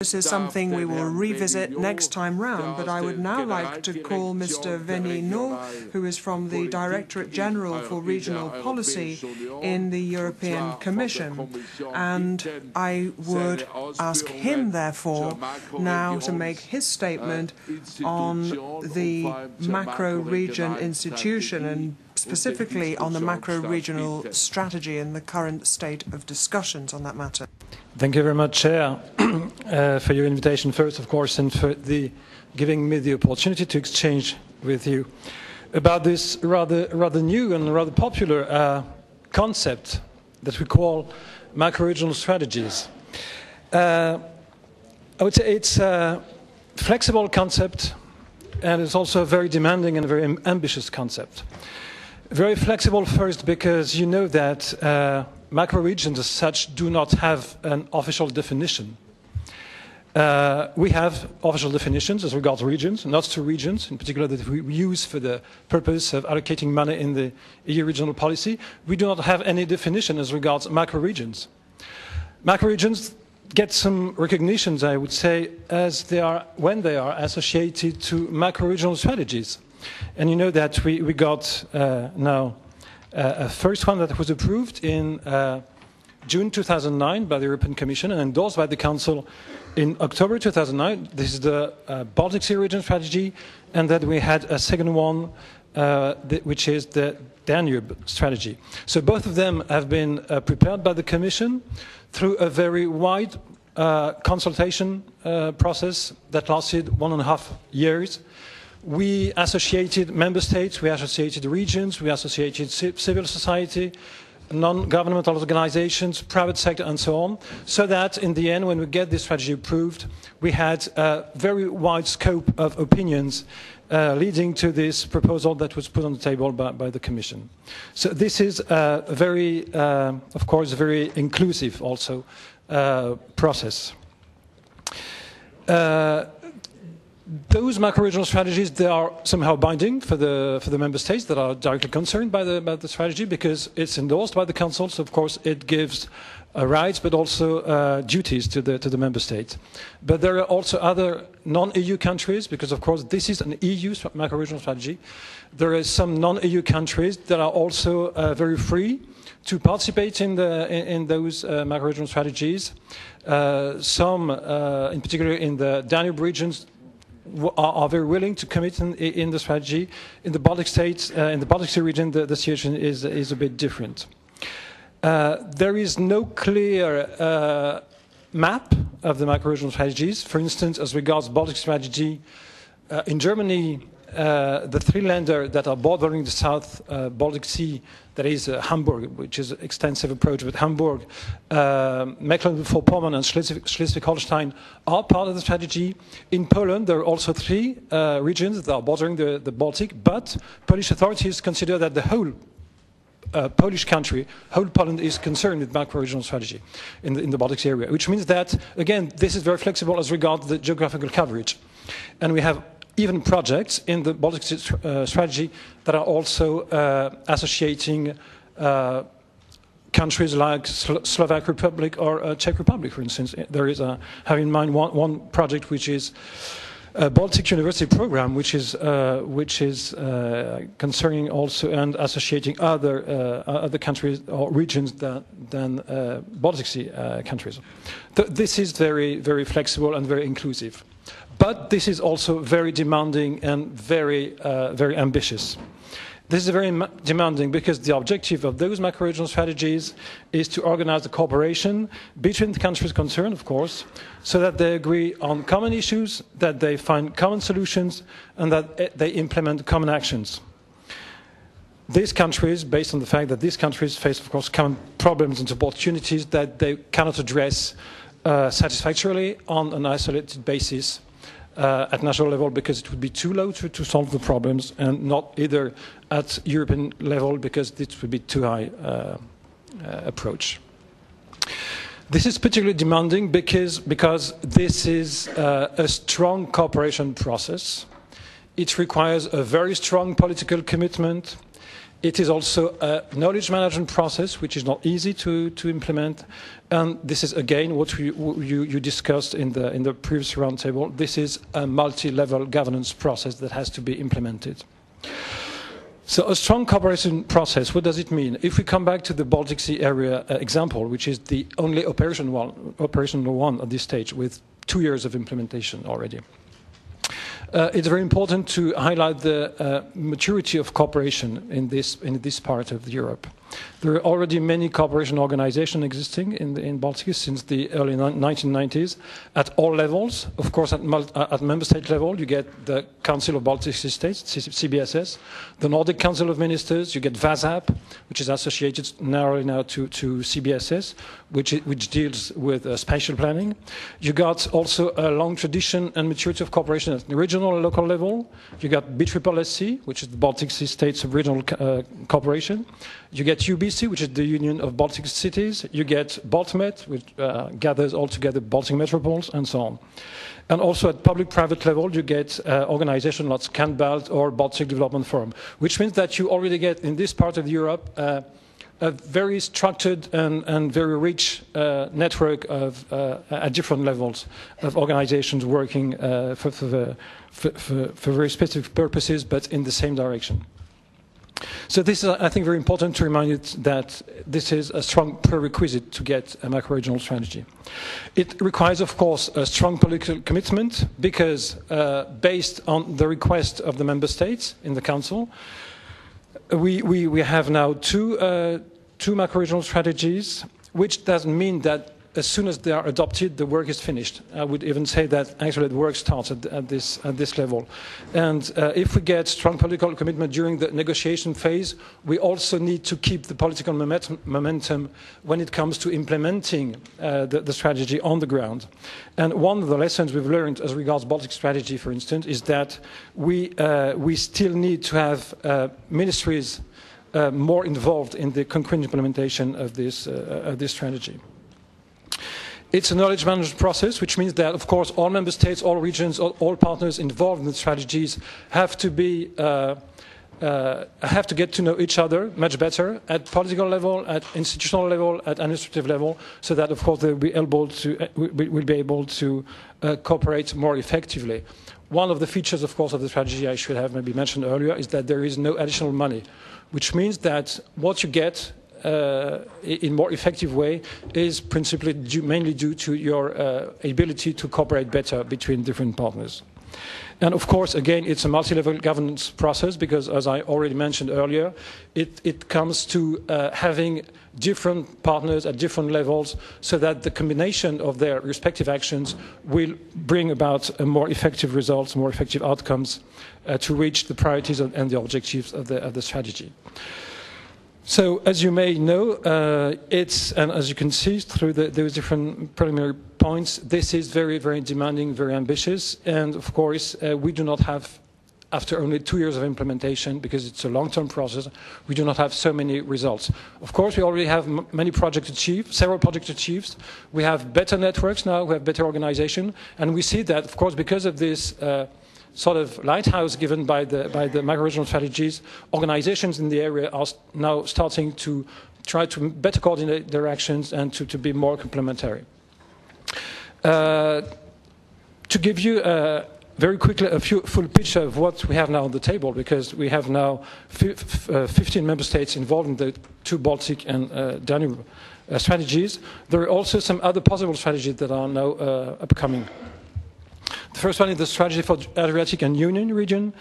This is something we will revisit next time round, but I would now like to call Mr. Venineaux, who is from the Directorate General for Regional Policy in the European Commission. And I would ask him, therefore, now to make his statement on the macro-region institution and specifically on the macro-regional strategy and the current state of discussions on that matter. Thank you very much, Chair, for your invitation first, of course, and for giving me the opportunity to exchange with you about this rather new and rather popular concept that we call macro-regional strategies. I would say it's a flexible concept, and it's also a very demanding and a very ambitious concept. Very flexible first because you know that macro-regions as such do not have an official definition. We have official definitions as regards regions, not to regions, in particular that we use for the purpose of allocating money in the EU regional policy. We do not have any definition as regards macro-regions. Macro-regions get some recognitions, I would say, when they are associated to macro-regional strategies. And you know that we got now a first one that was approved in June 2009 by the European Commission and endorsed by the Council in October 2009. This is the Baltic Sea region strategy, and then we had a second one, which is the Danube strategy. So both of them have been prepared by the Commission through a very wide consultation process that lasted 1.5 years. We associated member states, we associated regions, we associated civil society, non-governmental organizations, private sector, and so on, so that in the end, when we get this strategy approved, we had a very wide scope of opinions leading to this proposal that was put on the table by the Commission. So this is a very, of course, very inclusive also process. Those macro-regional strategies, they are somehow binding for the member states that are directly concerned by the strategy because it's endorsed by the Council. So of course it gives rights but also duties to the member states. But there are also other non-EU countries because of course this is an EU macro-regional strategy. There are some non-EU countries that are also very free to participate in those macro-regional strategies. Some, in particular in the Danube regions, are very willing to commit in the strategy. In the Baltic states, in the Baltic Sea region, the situation is a bit different. There is no clear map of the macro-regional strategies. For instance, as regards Baltic strategy, in Germany, the three länder that are bordering the South Baltic Sea, that is Hamburg, which is an extensive approach, but Hamburg, Mecklenburg-Vorpommern and Schleswig-Holstein are part of the strategy. In Poland, there are also three regions that are bordering the Baltic, but Polish authorities consider that the whole Polish country, whole Poland is concerned with macro-regional strategy in the Baltic Sea area, which means that, again, this is very flexible as regards the geographical coverage. And we have even projects in the Baltic strategy that are also associating countries like Slovak Republic or Czech Republic, for instance. There is have in mind one project which is a Baltic University program, which is concerning also and associating other countries or regions than Baltic Sea countries. This is very flexible and very inclusive. But this is also very demanding and very ambitious. This is very demanding because the objective of those macro-regional strategies is to organize the cooperation between the countries concerned, of course, so that they agree on common issues, that they find common solutions, and that they implement common actions. These countries, based on the fact that these countries face, of course, common problems and opportunities that they cannot address satisfactorily on an isolated basis, at national level because it would be too low to solve the problems, and not either at European level because it would be too high approach. This is particularly demanding because this is a strong cooperation process. It requires a very strong political commitment. It is also a knowledge management process, which is not easy to implement. And this is, again, what you discussed in the previous roundtable. This is a multi-level governance process that has to be implemented. So a strong cooperation process, what does it mean? If we come back to the Baltic Sea area example, which is the only operational one at this stage, with 2 years of implementation already. It's very important to highlight the maturity of cooperation in this part of Europe. There are already many cooperation organizations existing in Baltic since the early 1990s at all levels. Of course, at member state level, you get the Council of Baltic States, CBSS, the Nordic Council of Ministers, you get VASAP, which is associated narrowly now to CBSS, which deals with spatial planning. You got also a long tradition and maturity of cooperation at the regional and local level. You got BSSC, which is the Baltic Sea States of Regional Cooperation. You get UBC, which is the Union of Baltic Cities. You get BaltMet, which gathers all together Baltic metropoles, and so on. And also at public-private level, you get organizations like CanBalt or Baltic Development Forum, which means that you already get, in this part of Europe, a very structured and very rich network of, at different levels of organizations working for very specific purposes, but in the same direction. So this is, I think, very important to remind you that this is a strong prerequisite to get a macro-regional strategy. It requires, of course, a strong political commitment because based on the request of the member states in the Council, we have now two macro-regional strategies, which doesn't mean that as soon as they are adopted, the work is finished. I would even say that actually the work starts at this level. And if we get strong political commitment during the negotiation phase, we also need to keep the political momentum when it comes to implementing the strategy on the ground. And one of the lessons we've learned as regards Baltic strategy, for instance, is that we still need to have ministries more involved in the concrete implementation of this strategy. It's a knowledge management process, which means that, of course, all member states, all regions, all partners involved in the strategies have to get to know each other much better at political level, at institutional level, at administrative level, so that, of course, they'll be able to cooperate more effectively. One of the features, of course, of the strategy I should have maybe mentioned earlier is that there is no additional money, which means that what you get in more effective way is principally mainly due to your ability to cooperate better between different partners. And of course, again, it's a multi-level governance process because, as I already mentioned earlier, it comes to having different partners at different levels so that the combination of their respective actions will bring about more effective results, more effective outcomes to reach the priorities and the objectives of the strategy. So, as you may know, and as you can see through those different preliminary points, this is very, very demanding, very ambitious, and of course, we do not have, after only 2 years of implementation, because it's a long-term process, we do not have so many results. Of course, we already have many projects achieved, several projects achieved. We have better networks now, we have better organization, and we see that, of course, because of this sort of lighthouse given by the macro-regional strategies, organizations in the area are now starting to try to better coordinate their actions and to be more complementary. To give you very quickly a full picture of what we have now on the table, because we have now 15 member states involved in the two Baltic and Danube strategies, there are also some other possible strategies that are now upcoming. The first one is the strategy for Adriatic and Ionian region,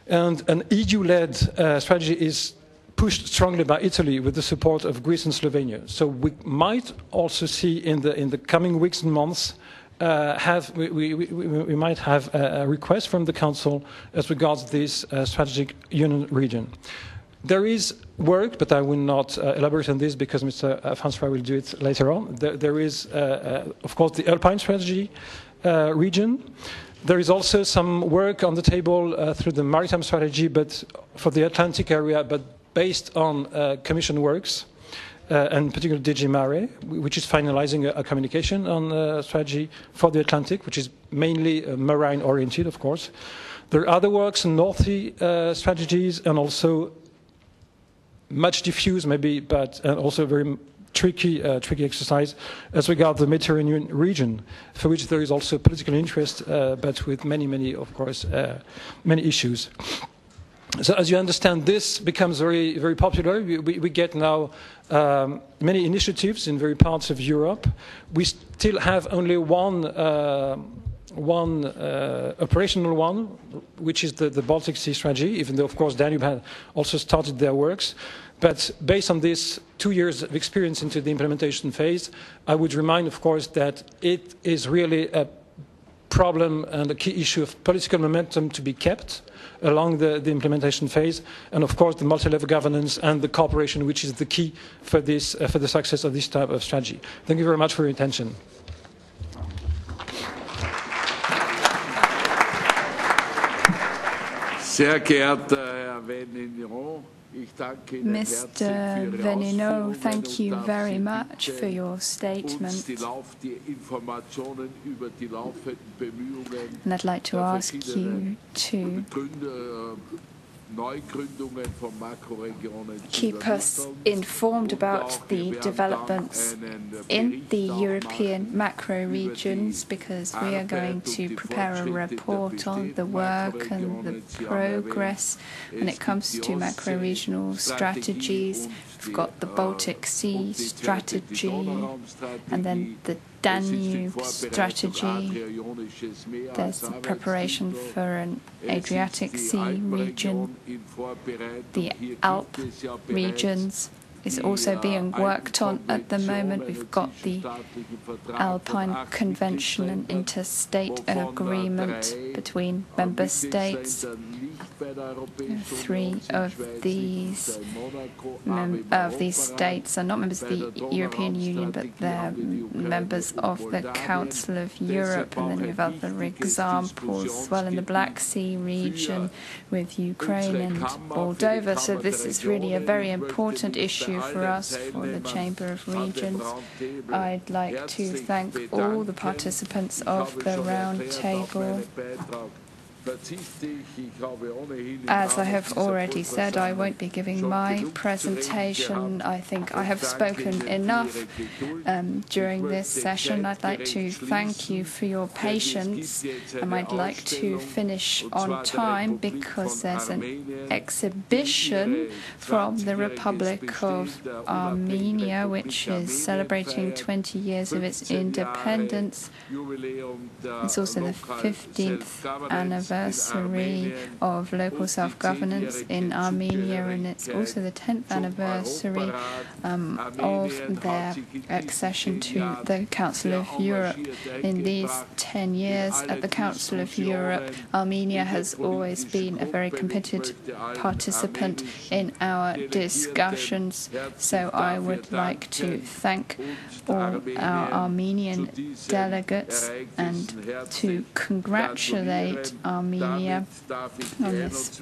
and an EU-led strategy is pushed strongly by Italy with the support of Greece and Slovenia. So we might also see in the coming weeks and months we might have a request from the Council as regards this strategic Union region. There is work, but I will not elaborate on this because Mr. François will do it later on. There is, of course, the Alpine strategy region. There is also some work on the table through the maritime strategy, but for the Atlantic area, but based on Commission works, and particularly DG Mare, which is finalizing a communication on strategy for the Atlantic, which is mainly marine-oriented, of course. There are other works on North Sea strategies and also much diffuse maybe, but also very tricky exercise as regards the Mediterranean region, for which there is also political interest, but with many, of course, many issues. So as you understand, this becomes very, very popular. We get now many initiatives in various parts of Europe. We still have only one operational one, which is the Baltic Sea strategy, even though, of course, Danube had also started their works. But based on this 2 years of experience into the implementation phase, I would remind, of course, that it is really a problem and a key issue of political momentum to be kept along the implementation phase, and of course the multi-level governance and the cooperation, which is the key for this for the success of this type of strategy. Thank you very much for your attention. Sehr geehrter Herr Venineaux, Mr. Venineaux, thank you very much for your statement. And I'd like to ask you to keep us informed about the developments in the European macro regions, because we are going to prepare a report on the work and the progress when it comes to macro regional strategies. We've got the Baltic Sea strategy and then the Danube strategy. There's the preparation for an Adriatic Sea region. The Alp regions is also being worked on at the moment. We've got the Alpine Convention, an interstate agreement between member states. 3 of these states are not members of the European Union, but they're members of the Council of Europe. And then we have other examples as well in the Black Sea region with Ukraine and Moldova. So this is really a very important issue for us, for the Chamber of Regions. I'd like to thank all the participants of the round table. As I have already said, I won't be giving my presentation. I think I have spoken enough during this session. I'd like to thank you for your patience, and I'd like to finish on time because there's an exhibition from the Republic of Armenia, which is celebrating 20 years of its independence. It's also the 15th anniversary of local self-governance in Armenia, and it's also the 10th anniversary of their accession to the Council of Europe. In these 10 years at the Council of Europe, Armenia has always been a very committed participant in our discussions, so I would like to thank all our Armenian delegates and to congratulate Armenia on this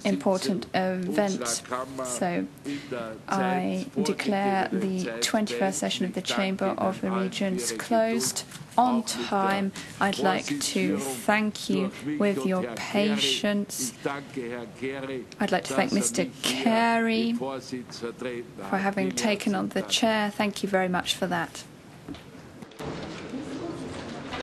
important event. So I declare the 21st session of the Chamber of the Regions closed on time. I'd like to thank you with your patience. I'd like to thank Mr. Carey for having taken on the chair. Thank you very much for that.